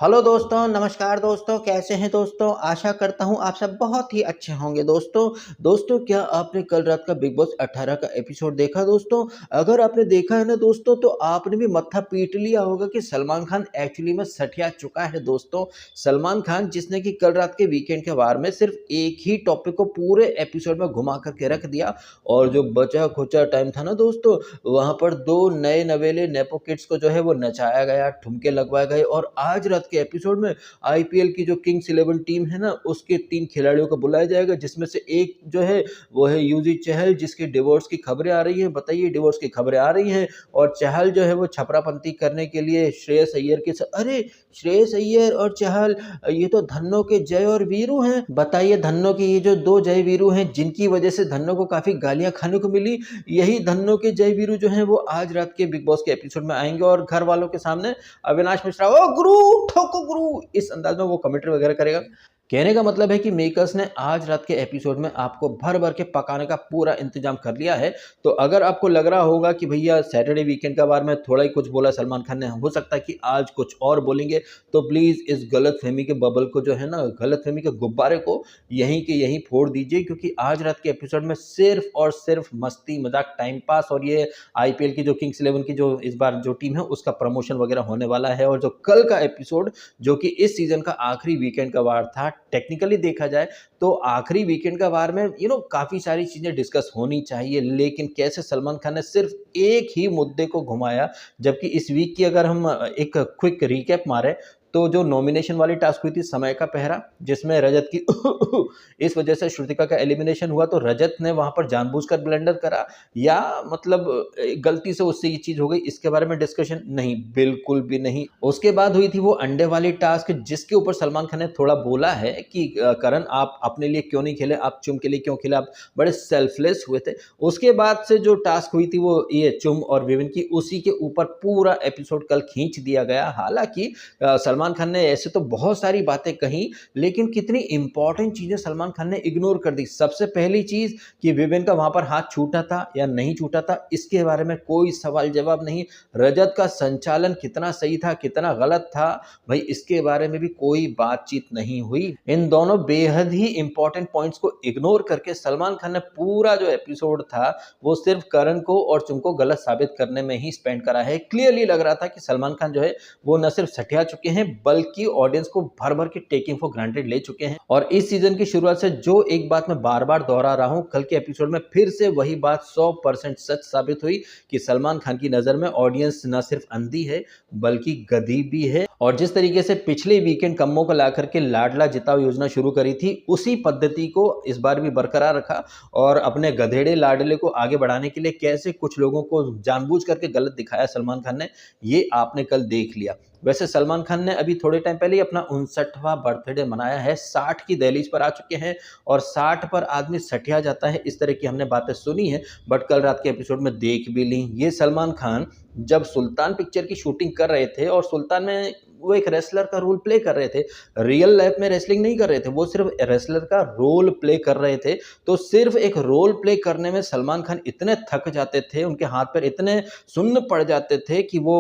Hello दोस्तों, नमस्कार दोस्तों, कैसे हैं दोस्तों? आशा करता हूँ आप सब बहुत ही अच्छे होंगे दोस्तों। दोस्तों, क्या आपने कल रात का बिग बॉस 18 का एपिसोड देखा दोस्तों? अगर आपने देखा है ना दोस्तों, तो आपने भी मत्था पीट लिया होगा कि सलमान खान एक्चुअली में सठिया चुका है दोस्तों। सलमान खान जिसने कि कल रात के वीकेंड के वार में सिर्फ एक ही टॉपिक को पूरे एपिसोड में घुमा करके रख दिया और जो बचा-खुचा टाइम था ना दोस्तों, वहाँ पर 2 नए नवेले नेपो किड्स को जो है वो नचाया गया, ठुमके लगवाए गए और आज रात के एपिसोड में आईपीएल की जो किंग्स 11 टीम है ना, उसके 3 खिलाड़ियों को बुलाया जाएगा, जिसमें से एक जो है वो है युवराज चहल, जिसके डिवोर्स की खबरें आ रही हैं। बताइए, डिवोर्स की खबरें आ रही हैं और चहल जो है वो छपरापंती करने के लिए श्रेयस अय्यर के अरे श्रेयस अय्यर और चहल, ये तो धन्नो के जय और वीरू हैं। बताइए, धन्नो के ये जो 2 जय वीरू हैं, जिनकी वजह से धन्नो को काफी गालियां खाने को मिली, यही धन्नो के जय वीरू जो हैं वो आज रात के बिग बॉस के एपिसोड में आएंगे और घर वालों के सामने अविनाश मिश्रा ओ गुरु ठोको गुरु इस अंदाज में वो कमेंट्री वगैरह करेगा। कहने का मतलब है कि मेकर्स ने आज रात के एपिसोड में आपको भर भर के पकाने का पूरा इंतजाम कर लिया है। तो अगर आपको लग रहा होगा कि भैया सैटरडे वीकेंड का बार में थोड़ा ही कुछ बोला सलमान खान ने, हो सकता है कि आज कुछ और बोलेंगे, तो प्लीज इस गलत फहमी के बबल को जो है ना, गलत फहमी के गुब्बारे को यहीं के यहीं फोड़ दीजिए, क्योंकि आज रात के एपिसोड में सिर्फ और सिर्फ मस्ती मजाक टाइम पास और ये आईपीएल की जो किंग्स 11 की जो इस बार जो टीम है उसका प्रमोशन वगैरह होने वाला है। और जो कल का एपिसोड, जो कि इस सीजन का आखिरी वीकेंड का वार था, टेक्निकली देखा जाए तो आखिरी वीकेंड का वार में काफी सारी चीजें डिस्कस होनी चाहिए, लेकिन कैसे सलमान खान ने सिर्फ एक ही मुद्दे को घुमाया। जबकि इस वीक की अगर हम एक क्विक रिकैप मारे, तो जो नॉमिनेशन वाली टास्क हुई थी समय का पहरा, जिसमें रजत की इस वजह से श्रुतिका का एलिमिनेशन हुआ, तो रजत ने वहां पर जानबूझकर ब्लंडर करा या मतलब गलती से उससे ये चीज हो गई, इसके बारे में डिस्कशन नहीं, बिल्कुल भी नहीं। उसके बाद हुई थी वो अंडे वाली टास्क, जिसके ऊपर सलमान खान ने थोड़ा बोला है कि करण आप अपने लिए क्यों नहीं खेले, आप चुम के लिए क्यों खेले, आप बड़े सेल्फलेस हुए थे। उसके बाद से जो टास्क हुई थी वो ये चुम और विविन की, उसी के ऊपर पूरा एपिसोड कल खींच दिया गया। हालांकि सलमान खान ने ऐसे तो बहुत सारी बातें कही, लेकिन कितनी इंपॉर्टेंट चीजें सलमान खान ने इग्नोर कर दी। सबसे पहली चीज कि विवेन का वहां पर हाथ छूटा था या नहीं छूटा था, इसके बारे में कोई सवाल जवाब नहीं। रजत का संचालन कितना सही था कितना गलत था, भाई इसके बारे में भी कोई बातचीत नहीं हुई। इन दोनों बेहद ही इंपॉर्टेंट पॉइंट्स को इग्नोर करके सलमान खान ने पूरा जो एपिसोड था वो सिर्फ करण को और तुमको गलत साबित करने में ही स्पेंड करा है। क्लियरली लग रहा था कि सलमान खान जो है वो न सिर्फ सठिया चुके हैं, बल्कि ऑडियंस को भर भर के टेकिंग फॉर ग्रांटेड ले चुके हैं। और इस सीजन की शुरुआत से जो एक बात मैं बार बार दोहरा रहा हूं, कल के एपिसोड में फिर से वही बात 100% सच साबित हुई कि सलमान खान की नजर में ऑडियंस न सिर्फ अंधी है बल्कि गधी भी है। और जिस तरीके से पिछले वीकेंड कम्मों को लाकर के लाडला जिताओ योजना शुरू करी थी, उसी पद्धति को इस बार भी बरकरार रखा और अपने गधेड़े लाडले को आगे बढ़ाने के लिए कैसे कुछ लोगों को जानबूझ करके गलत दिखाया सलमान खान ने, ये आपने कल देख लिया। वैसे सलमान खान ने अभी थोड़े टाइम पहले ही अपना 59वां बर्थडे मनाया है, 60 की दहलीज पर आ चुके हैं और 60 पर आदमी सठिया जाता है, इस तरह की हमने बातें सुनी है, बट कल रात के एपिसोड में देख भी ली। ये सलमान खान जब सुल्तान पिक्चर की शूटिंग कर रहे थे और सुल्तान में वो एक रेसलर का रोल प्ले कर रहे थे, रियल लाइफ में रेसलिंग नहीं कर रहे थे, वो सिर्फ रेसलर का रोल प्ले कर रहे थे। तो सिर्फ एक रोल प्ले करने में सलमान खान इतने थक जाते थे, उनके हाथ पैर इतने सुन्न पड़ जाते थे कि वो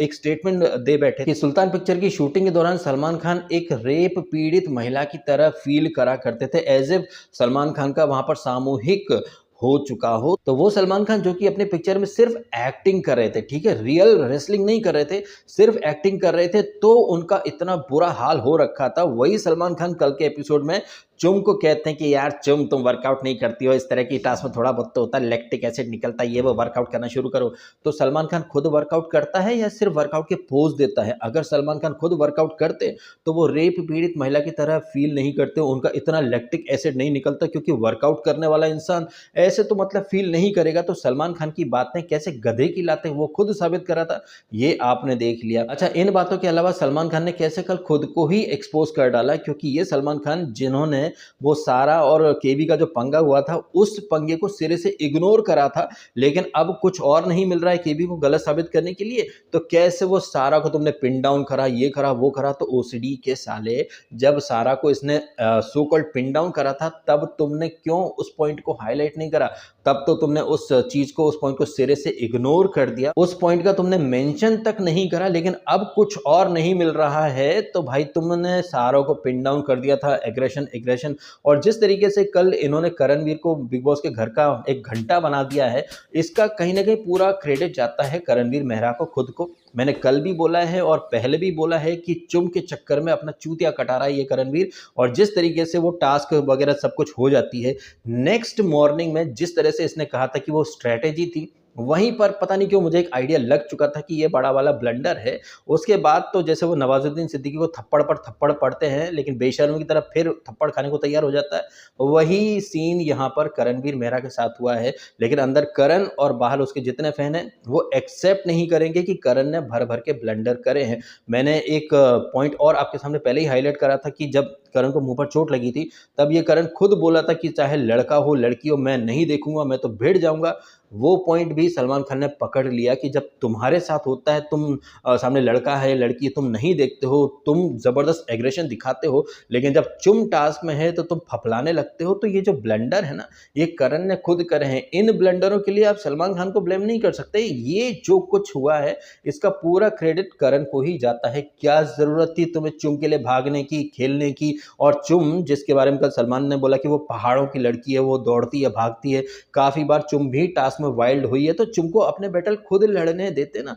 एक स्टेटमेंट दे बैठे कि सुल्तान पिक्चर की शूटिंग के दौरान सलमान खान एक रेप पीड़ित महिला की तरह फील करा करते थे, एज इफ सलमान खान का वहां पर सामूहिक हो चुका हो। तो वो सलमान खान जो कि अपने पिक्चर में सिर्फ एक्टिंग कर रहे थे, ठीक है, रियल रेसलिंग नहीं कर रहे थे, सिर्फ एक्टिंग कर रहे थे, तो उनका इतना बुरा हाल हो रखा था। वही सलमान खान कल के एपिसोड में चुम को कहते हैं कि यार चुम तुम वर्कआउट नहीं करती हो, इस तरह की टास्क में थोड़ा बहुत तो होता है, लैक्टिक एसिड निकलता है, ये वो वर्कआउट करना शुरू करो। तो सलमान खान खुद वर्कआउट करता है या सिर्फ वर्कआउट के पोज देता है? अगर सलमान खान खुद वर्कआउट करते तो वो रेप पीड़ित महिला की तरह फील नहीं करते, उनका इतना लैक्टिक एसिड नहीं निकलता, क्योंकि वर्कआउट करने वाला इंसान ऐसे तो मतलब फील नहीं करेगा। तो सलमान खान की बातें कैसे गधे की लाते वो खुद साबित करा था, ये आपने देख लिया। अच्छा, इन बातों के अलावा सलमान खान ने कैसे कल खुद को ही एक्सपोज कर डाला, क्योंकि ये सलमान खान जिन्होंने ने वो सारा और केवी का जो पंगा हुआ था उस पंगे को सिरे से इग्नोर करा था, लेकिन अब कुछ और नहीं मिल रहा है केवी को गलत साबित करने के लिए, तो कैसे वो सारा को तुमने पिन डाउन करा, ये करा वो करा। तो ओसीडी के साले, जब सारा को इसने सो कॉल्ड पिन डाउन करा था तब तुमने क्यों उस पॉइंट को हाईलाइट नहीं करा? तब तो तुमने उस चीज को, उस पॉइंट को सिरे से इग्नोर कर दिया, उस पॉइंट का तुमने मेंशन तक नहीं करा। लेकिन अब कुछ और नहीं मिल रहा है तो भाई तुमने सारों को पिन डाउन कर दिया था। Aggression aggression. और जिस तरीके से कल इन्होंने करणवीर को बिग बॉस के घर का एक घंटा बना दिया है, इसका कहीं ना कहीं पूरा क्रेडिट जाता है करणवीर मेहरा को, खुद को। मैंने कल भी बोला है और पहले भी बोला है कि चुम के चक्कर में अपना चूतिया कटा रहा है ये करणवीर। और जिस तरीके से वो टास्क वगैरह सब कुछ हो जाती है, नेक्स्ट मॉर्निंग में जिस तरह से इसने कहा था कि वो स्ट्रेटेजी थी, वहीं पर पता नहीं क्यों मुझे एक आइडिया लग चुका था कि ये बड़ा वाला ब्लंडर है। उसके बाद तो जैसे वो नवाजुद्दीन सिद्दीकी को थप्पड़ पर थप्पड़ पड़ते हैं लेकिन बेशर्मी की तरफ फिर थप्पड़ खाने को तैयार हो जाता है, वही सीन यहाँ पर करणवीर मेहरा के साथ हुआ है। लेकिन अंदर करण और बाहर उसके जितने फैन हैं वो एक्सेप्ट नहीं करेंगे कि करण ने भर भर के ब्लंडर करे हैं। मैंने एक पॉइंट और आपके सामने पहले ही हाईलाइट करा था कि जब करण को मुंह पर चोट लगी थी तब ये करण खुद बोला था कि चाहे लड़का हो लड़की हो मैं नहीं देखूंगा, मैं तो भिड़ जाऊंगा। वो पॉइंट भी सलमान खान ने पकड़ लिया कि जब तुम्हारे साथ होता है, तुम सामने लड़का है लड़की है, तुम नहीं देखते हो, तुम जबरदस्त एग्रेशन दिखाते हो, लेकिन जब चुम टास्क में है तो तुम फपलाने लगते हो। तो ये जो ब्लंडर है ना, ये करण ने खुद करे हैं। इन ब्लंडरों के लिए आप सलमान खान को ब्लेम नहीं कर सकते। ये जो कुछ हुआ है इसका पूरा क्रेडिट करण को ही जाता है। क्या जरूरत थी तुम्हें चुम के लिए भागने की, खेलने की? और चुम, जिसके बारे में कल सलमान ने बोला कि वो पहाड़ों की लड़की है, वो दौड़ती है भागती है, काफी बार चुम भी टास्क में वाइल्ड हुई है, तो चुम को अपने बैटल खुद लड़ने देते ना।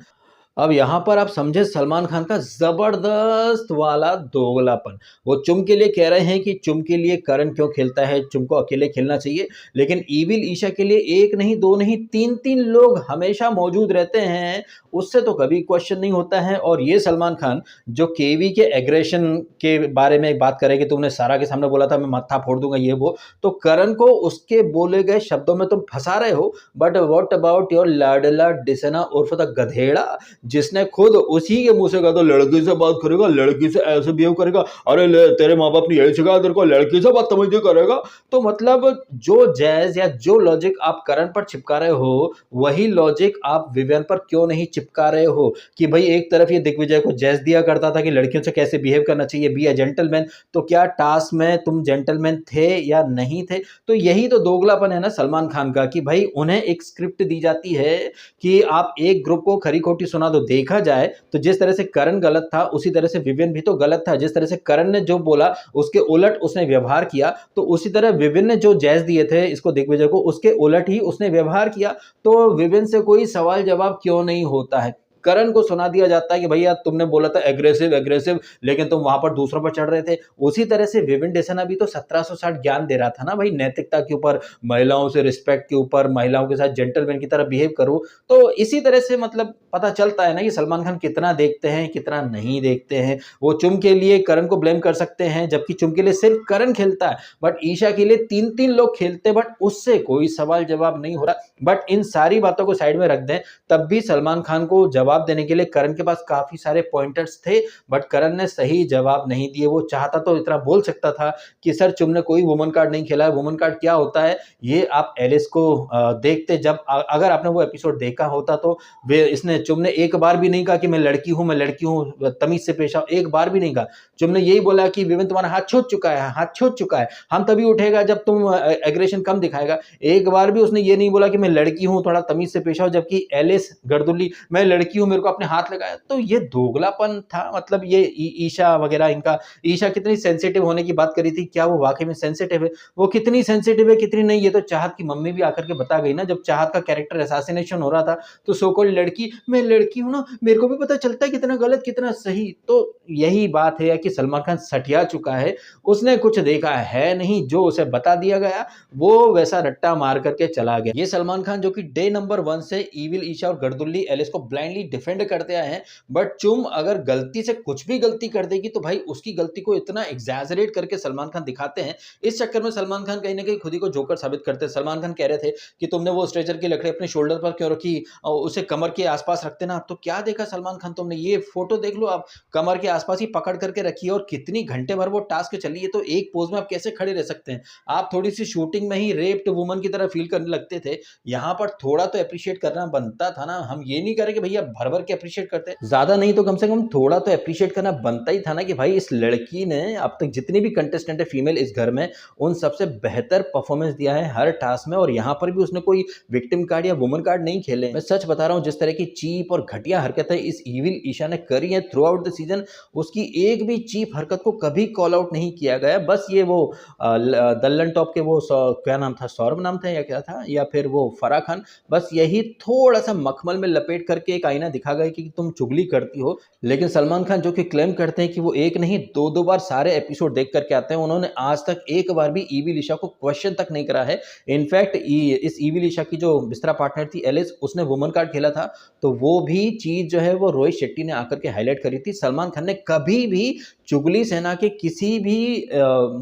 अब यहाँ पर आप समझे सलमान खान का जबरदस्त वाला दोगलापन। वो चुम के लिए कह रहे हैं कि चुम के लिए करण क्यों खेलता है, चुम को अकेले खेलना चाहिए, लेकिन ईविल ईशा के लिए एक नहीं दो नहीं तीन तीन लोग हमेशा मौजूद रहते हैं, उससे तो कभी क्वेश्चन नहीं होता है। और ये सलमान खान जो केवी के एग्रेशन के बारे में एक बात करे कि तुमने सारा के सामने बोला था मैं मत्था फोड़ दूंगा ये वो, तो करण को उसके बोले गए शब्दों में तुम फंसा रहे हो। बट व्हाट अबाउट योर लाडला डिसना उर्फ द गधेड़ा, जिसने खुद उसी के मुंह से कहा था लड़की से बात करेगा, लड़की से ऐसे बिहेव करेगा, अरे तेरे माँ बाप ने यही सिखाया तेरे को, लड़की से बदतमीजी करेगा। तो मतलब जो जैज या जो लॉजिक आप करण पर चिपका रहे हो, वही लॉजिक आप विवियन पर क्यों नहीं चिपका रहे हो? कि भाई एक तरफ ये दिग्विजय को जैज दिया करता था कि लड़कियों से कैसे बिहेव करना चाहिए, बी अ जेंटलमैन, तो क्या टास्क में तुम जेंटलमैन थे या नहीं थे? तो यही तो दोगलापन है ना सलमान खान का, कि भाई उन्हें एक स्क्रिप्ट दी जाती है कि आप एक ग्रुप को खरी खोटी सुना दो। देखा जाए तो जिस तरह से करण गलत था उसी तरह से विवियन भी तो गलत था। जिस तरह से करण ने जो बोला उसके उलट उसने व्यवहार किया, तो उसी तरह विवियन ने जो जैज दिए थे इसको दिग्विजय को, उसके उलट ही उसने व्यवहार किया। तो विवियन से कोई सवाल जवाब क्यों नहीं होता है? करण को सुना दिया जाता है कि भैया तुमने बोला था एग्रेसिव एग्रेसिव, लेकिन तुम वहां पर दूसरों पर चढ़ रहे थे। उसी तरह से विविन डेसना भी तो 1760 ज्ञान दे रहा था ना भाई, नैतिकता के ऊपर, महिलाओं से रिस्पेक्ट के ऊपर, महिलाओं के साथ जेंटलमैन की तरह बिहेव करो। तो इसी तरह से मतलब पता चलता है ना कि सलमान खान कितना देखते हैं कितना नहीं देखते हैं। वो चुम के लिए करण को ब्लेम कर सकते हैं, जबकि चुम के लिए सिर्फ करण खेलता है, बट ईशा के लिए तीन तीन लोग खेलते, बट उससे कोई सवाल जवाब नहीं हो रहा। बट इन सारी बातों को साइड में रख दें, तब भी सलमान खान को जवाब देने के लिए करण के पास काफी सारे पॉइंटर्स थे, बट करण ने सही जवाब नहीं दिए। वो चाहता तो इतना बोल सकता था कि सर चुम ने कोई वुमन कार्ड नहीं खेला है। वुमन कार्ड क्या होता है ये आप एलिस को देखते, जब अगर आपने वो एपिसोड देखा होता तो इसने चुम ने एक बार भी नहीं कहा कि मैं लड़की हूं तमीज से पेश आओ, एक बार भी नहीं कहा। चुम ने यही बोला कि विविन तुम्हारा हाथ छूट चुका है, हाथ छूट चुका है, हम तभी उठेगा जब तुम एग्रेशन कम दिखाएगा। एक बार भी उसने ये नहीं बोला कि मैं लड़की हूं थोड़ा तमीज से पेश आओ, जबकि एलिस गर्दुल्ली मैं लड़की हूं मेरे को अपने हाथ लगाया। तो ये दोगलापन था। मतलब ये ईशा वगैरह, इनका ईशा कितनी सेंसिटिव होने की बात करी थी, क्या वो वाकई में सेंसिटिव है? वो कितनी सेंसिटिव है कितनी नहीं, ये तो चाहत की मम्मी भी आकर के बता गई ना। जब चाहत का कैरेक्टर असैसिनेशन हो रहा था तो सो कॉल्ड लड़की, मैं लड़की हूं ना, मेरे को भी पता चलता है कितना गलत कितना सही। तो यही बात है कि सलमान खान सठिया चुका है, उसने कुछ देखा है नहीं, जो उसे बता दिया गया वो वैसा रट्टा मार करके चला गया। ये सलमान खान जो कि डे नंबर 1 से ईविल ईशा और गर्दुल्ली एलिस को ब्लाइंडली डिफेंड करते आए हैं, बट चुम अगर गलती से कुछ भी गलती कर देगी तो भाई उसकी गलती को इतना एग्जैजरेट करके सलमान खान दिखाते हैं। इस चक्कर में सलमान खान कहीं ना कहीं खुद ही को जोकर साबित करते हैं। सलमान खान कह रहे थे कि तुमने वो स्ट्रेचर की लकड़ी अपने शोल्डर पर क्यों रखी, उसे कमर के आसपास रखते ना। तो क्या देखा सलमान खान तुमने, ये फोटो देख लो आप, कमर के आसपास ही पकड़ करके रखी है और कितनी घंटे भर वो टास्क चली है, तो एक पोज में आप कैसे खड़े रह सकते हैं। आप थोड़ी सी शूटिंग में ही रेप्ड वुमन की तरह फील करने लगते थे। यहाँ पर थोड़ा तो अप्रिशिएट करना बनता था ना। हम ये नहीं करें कि भैया भर भर के अप्रिशिएट करते हैं, ज्यादा नहीं तो कम से कम थोड़ा तो अप्रिशिएट करना बनता ही था ना कि भाई इस लड़की ने अब तक जितनी भी कंटेस्टेंट है फीमेल इस घर में, उन सबसे बेहतर परफॉर्मेंस दिया है हर टास्क में। और यहाँ पर भी उसने कोई विक्टिम कार्ड या वुमन कार्ड नहीं खेले। मैं सच बता रहा हूँ, जिस तरह की चीप और घटिया हरकतें इस इविल ईशा ने करी है थ्रू आउट द सीजन, उसकी एक भी चीप हरकत को कभी कॉल आउट नहीं किया गया। बस ये वो दल्लन टॉप के वो क्या नाम था, सौरभ नाम था या क्या था, या फिर वो फराह खान, बस यही थोड़ा सा मखमल में लपेट करके एक आईना दिखा गया कि तुम चुगली करती हो। लेकिन सलमान खान जो कि क्लेम करते हैं कि वो एक नहीं दो दो बार सारे एपिसोड देख करके आते हैं, उन्होंने आज तक एक बार भी इविल ईशा को क्वेश्चन तक नहीं करा है। इनफैक्ट इस इविल ईशा की जो बिस्तरा पार्टनर थी एलिस, उसने वुमन कार्ड खेला था, तो वो भी चीज जो है वो रोहित शेट्टी ने आकर के हाईलाइट करी थी। सलमान खान ने कभी भी चुगली सेना के किसी भी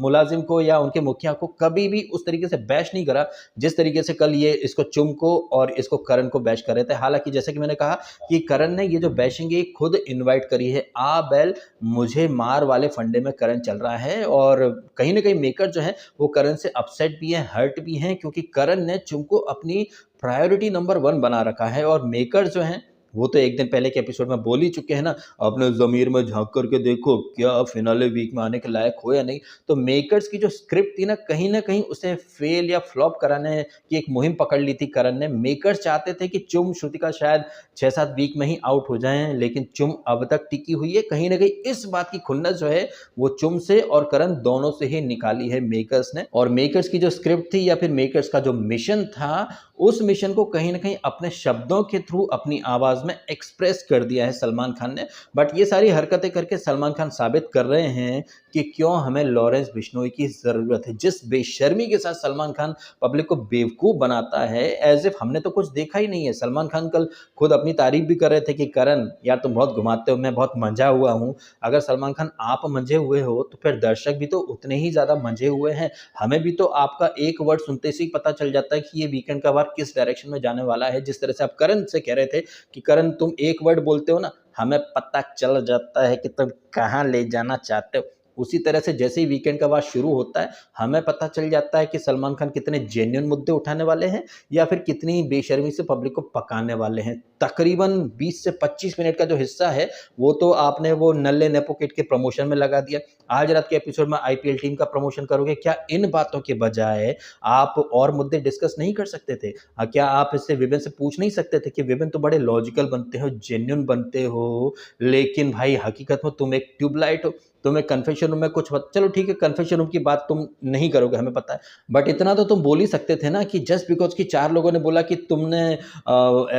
मुलाजिम को या उनके मुखिया को कभी भी उस तरीके से बैश नहीं करा जिस तरीके से कल ये इसको चुम को और इसको करण को बैश कर रहे थे। हालांकि जैसे कि मैंने कहा कि करण ने ये जो बैशिंग है खुद इनवाइट करी है। आ बैल मुझे मार वाले फंडे में करण चल रहा है, और कहीं ना कहीं मेकर जो है वो करण से अपसेट भी है, हर्ट भी है, क्योंकि करण ने चुम को अपनी प्रायोरिटी नंबर 1 बना रखा है। और मेकर जो है वो तो एक दिन पहले के एपिसोड में बोल ही चुके हैं ना, अपने जमीर में झांक करके देखो क्या फिनाले वीक में आने के लायक हो या नहीं। तो मेकर्स की जो स्क्रिप्ट थी ना कहीं उसे फेल या फ्लॉप कराने की एक मुहिम पकड़ ली थी करण ने। मेकर्स चाहते थे कि चुम श्रुतिका शायद 6-7 वीक में ही आउट हो जाएं, लेकिन चुम अब तक टिकी हुई है। कहीं ना कहीं इस बात की खुन्नस जो है वो चुम से और करण दोनों से ही निकाली है मेकर्स ने। और मेकर्स की जो स्क्रिप्ट थी या फिर मेकर्स का जो मिशन था, उस मिशन को कहीं ना कहीं अपने शब्दों के थ्रू अपनी आवाज में एक्सप्रेस कर दिया है सलमान खान ने। बट ये सारी हरकतें करके सलमान खान साबित कर रहे हैं कि क्यों हमें लॉरेंस बिश्नोई की जरूरत है। जिस बेशर्मी के साथ सलमान खान पब्लिक को बेवकूफ बनाता है, एज इफ हमने तो कुछ देखा ही नहीं है। सलमान खान कल खुद अपनी तारीफ भी कर रहे थे कि करण यार तुम बहुत घुमाते हो, मैं बहुत मंझा हुआ हूं। अगर सलमान खान आप मंझे हुए हो तो फिर दर्शक भी तो उतने ही ज्यादा मंझे हुए हैं। हमें भी तो आपका एक वर्ड सुनते से ही पता चल जाता है कि ये वीकेंड का वार किस डायरेक्शन में जाने वाला है। जिस तरह से आप करण से कह रहे थे कि करण तुम एक वर्ड बोलते हो ना, हमें पता चल जाता है कि तुम कहाँ ले जाना चाहते हो। उसी तरह से जैसे ही वीकेंड का वार शुरू होता है, हमें पता चल जाता है कि सलमान खान कितने जेन्युइन मुद्दे उठाने वाले हैं या फिर कितनी बेशर्मी से पब्लिक को पकाने वाले हैं। तकरीबन 20 से 25 मिनट का जो हिस्सा है वो तो आपने वो नल्ले नेपो किड के प्रमोशन में लगा दिया। आज रात के एपिसोड में आईपीएल टीम का प्रमोशन करोगे क्या? इन बातों के बजाय आप और मुद्दे डिस्कस नहीं कर सकते थे? क्या आप इससे विपिन से पूछ नहीं सकते थे कि विपिन तो बड़े लॉजिकल बनते हो, जेन्युइन बनते हो, लेकिन भाई हकीकत में तुम एक ट्यूबलाइट हो। तुम्हें कन्फेशन रूम में कुछ चलो ठीक है, कन्फेशन रूम की बात तुम नहीं करोगे हमें पता है, बट इतना तो तुम बोल ही सकते थे ना कि जस्ट बिकॉज कि 4 लोगों ने बोला कि तुमने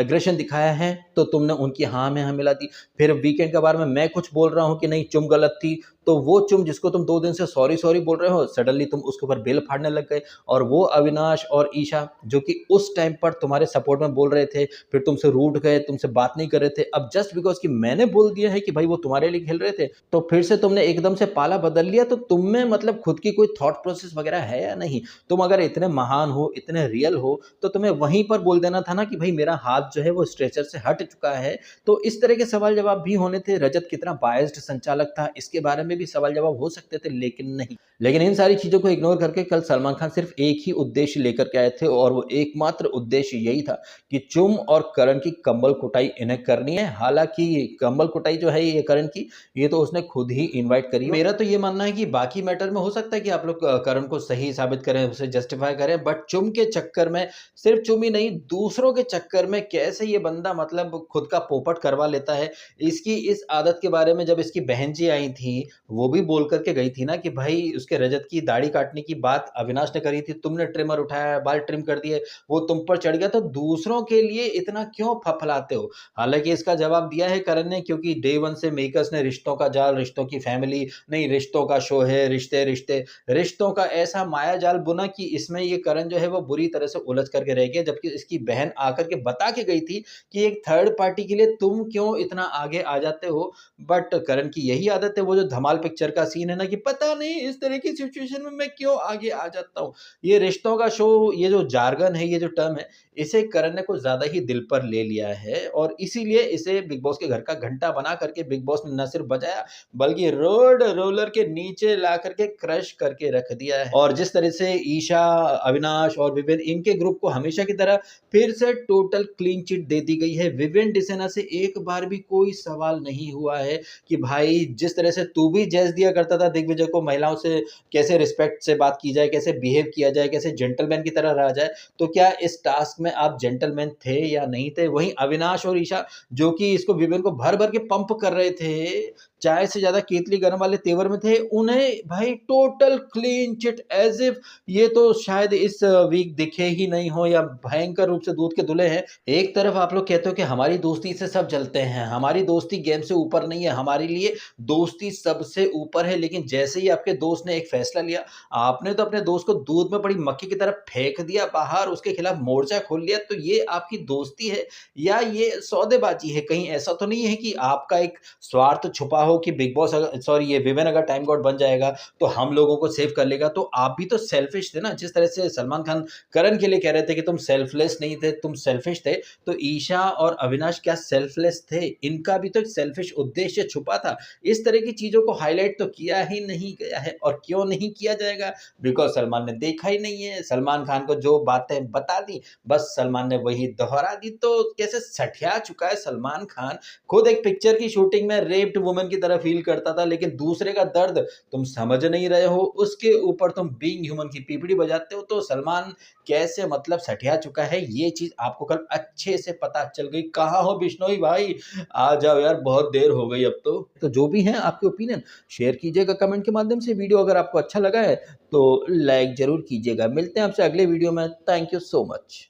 एग्रेशन दिखाया है तो तुमने उनकी हाँ में हाँ मिला दी। फिर वीकेंड के बारे में मैं कुछ बोल रहा हूँ कि नहीं चुम गलत थी, तो वो चुम जिसको तुम 2 दिन से सॉरी सॉरी बोल रहे हो, सडनली तुम उसके ऊपर बेल फाड़ने लग गए। और वो अविनाश और ईशा जो कि उस टाइम पर तुम्हारे सपोर्ट में बोल रहे थे, फिर तुमसे रूठ गए, तुमसे बात नहीं कर रहे थे, अब जस्ट बिकॉज कि मैंने बोल दिया है कि भाई वो तुम्हारे लिए खेल रहे थे तो फिर से तुमने एकदम से पाला बदल लिया। तो तुम में मतलब खुद की कोई थॉट प्रोसेस वगैरह है या नहीं? तुम अगर इतने महान हो, इतने रियल हो, तो तुम्हें वहीं पर बोल देना था ना कि भाई मेरा हाथ जो है वो स्ट्रेचर से हट चुका है। तो इस तरह के सवाल जवाब भी होने थे। रजत कितना बायस्ड संचालक था इसके बारे में भी सवाल जवाब हो सकते थे, लेकिन नहीं। लेकिन इन सारी चीजों को इग्नोर करके कल सलमान खान सिर्फ एक ही उद्देश्य लेकर के आए थे, और वो एकमात्र उद्देश्य यही था कि चुम और करण की कंबल कुटाई इन्हें करनी है। हालांकि कंबल कुटाई जो है ये करण की, ये तो उसने खुद ही इनवाइट करी। मेरा तो ये मानना है कि बाकी मैटर में हो सकता है कि आप लोग करण को सही साबित करें, उसे जस्टिफाई करें, बट चुम के चक्कर में, सिर्फ चुम ही नहीं दूसरों के चक्कर में कैसे ये बंदा मतलब खुद का पोपट करवा लेता है। इसकी इस आदत के बारे में जब इसकी बहन जी आई थी वो भी बोल कर के गई थी ना कि भाई उसके रजत की दाढ़ी काटने की बात अविनाश ने करी थी, तुमने ट्रिमर उठाया, बाल ट्रिम कर दिए, वो तुम पर चढ़ गया, तो दूसरों के लिए इतना क्यों फफलाते हो? हालाँकि इसका जवाब दिया है करण ने, क्योंकि डे 1 से मेकर्स ने रिश्तों का जाल, रिश्तों की फैमिली नहीं, रिश्तों का शो है, रिश्ते-रिश्ते, रिश्तों का ऐसा माया जाल बुना कि इसमें ये करण जो है वो बुरी तरह से उलझ करके रह गया, जबकि इसकी बहन आकर के बता के गई थी कि एक थर्ड पार्टी के लिए तुम क्यों इतना आगे आ जाते हो? बट करण की यही आदत है, वो जो धमाल पिक्चर का सीन है ना कि पता नहीं इस तरह की सिचुएशन में मैं क्यों आगे आ जाता हूँ। ये रिश्तों का शो, ये जो जार्गन है, ये जो टर्म है, इसे करण ने कुछ ज़्यादा ही दिल पर ले लिया है और इसीलिए इसे बिग बॉस के घर का घंटा बना करके बिग बॉस ने न सिर्फ बजाया, बल्कि रोड रोलर के नीचे ला करके क्रश करके रख दिया है। और जिस तरह से ईशा, अविनाश और विवेन, इनके ग्रुप को हमेशा की तरह फिर से टोटल क्लीन चिट दे दी गई है। विवेन डिसेना से एक बार भी कोई सवाल नहीं हुआ है कि भाई जिस तरह से तू भी जज दिया करता था दिग्विजय को, महिलाओं से कैसे रिस्पेक्ट से बात की जाए, कैसे बिहेव किया जाए, कैसे जेंटलमैन की तरह रहा जाए, तो क्या इस टास्क में आप जेंटलमैन थे या नहीं थे? वहीं अविनाश और ईशा, जो कि इसको विवेन को भर-भर के पंप कर रहे थे, चाय से ज़्यादा केतली गरम वाले तेवर में थे, उन्हें भाई total clean chit as if ये तो शायद इस वीक दिखे ही नहीं हो या भयंकर रूप से दूध के धुले हैं। एक तरफ आप लोग कहते हो कि हमारी दोस्ती से सब जलते हैं, हमारी दोस्ती गेम से ऊपर नहीं है, हमारे लिए दोस्ती सबसे ऊपर है, लेकिन जैसे ही आपके दोस्त ने एक फैसला लिया, आपने तो अपने दोस्त को दूध में पड़ी मक्खी की तरह फेंक दिया बाहर, उसके खिलाफ मोर्चा खोल लिया, तो ये आपकी दोस्ती है या ये सौदेबाजी है? कहीं ऐसा तो नहीं है कि आपका एक स्वार्थ छुपा हो कि बिग बॉस अगर सॉरी ये विवेन अगर टाइम गॉड बन जाएगा, तो हम लोगों को सेव कर लेगा, तो आप भी तो सेल्फिश थे ना? जिस तरह से सलमान खान करण के लिए कह रहे थे कि तुम सेल्फलेस नहीं थे, तुम सेल्फिश थे, तो ईशा और अविनाश क्या सेल्फलेस थे? इनका भी तो एक सेल्फिश उद्देश्य छुपा था। इस तरह की चीज़ों को हाइलाइट तो किया ही नहीं गया है और क्यों नहीं किया जाएगा? बिकॉज़ सलमान ने देखा ही नहीं है। सलमान खान को जो बातें बता दी, बस सलमान ने वही दोहरा दी, तो कैसे सठिया चुका है सलमान खान। खुद एक पिक्चर की शूटिंग में रेप्ड वुमन की तरह फ़ील करता था, लेकिन दूसरे का दर्द तुम समझ नहीं रहे हो, उसके ऊपर तुम बीइंग ह्यूमन की पीपड़ी बजाते हो, तो सलमान कैसे मतलब सठिया चुका है, ये चीज़ आपको कल अच्छे से पता चल गई। कहाँ हो बिश्नोई भाई? आ जाओ यार, बहुत देर हो गई अब तो। तो जो भी हैं आपके ओपिनियन शेयर कीजिएगा कमेंट के माध्यम से। वीडियो अगर आपको अच्छा लगा है तो लाइक ज़रूर कीजिएगा। मिलते हैं आपसे अगले वीडियो में। Thank you so much.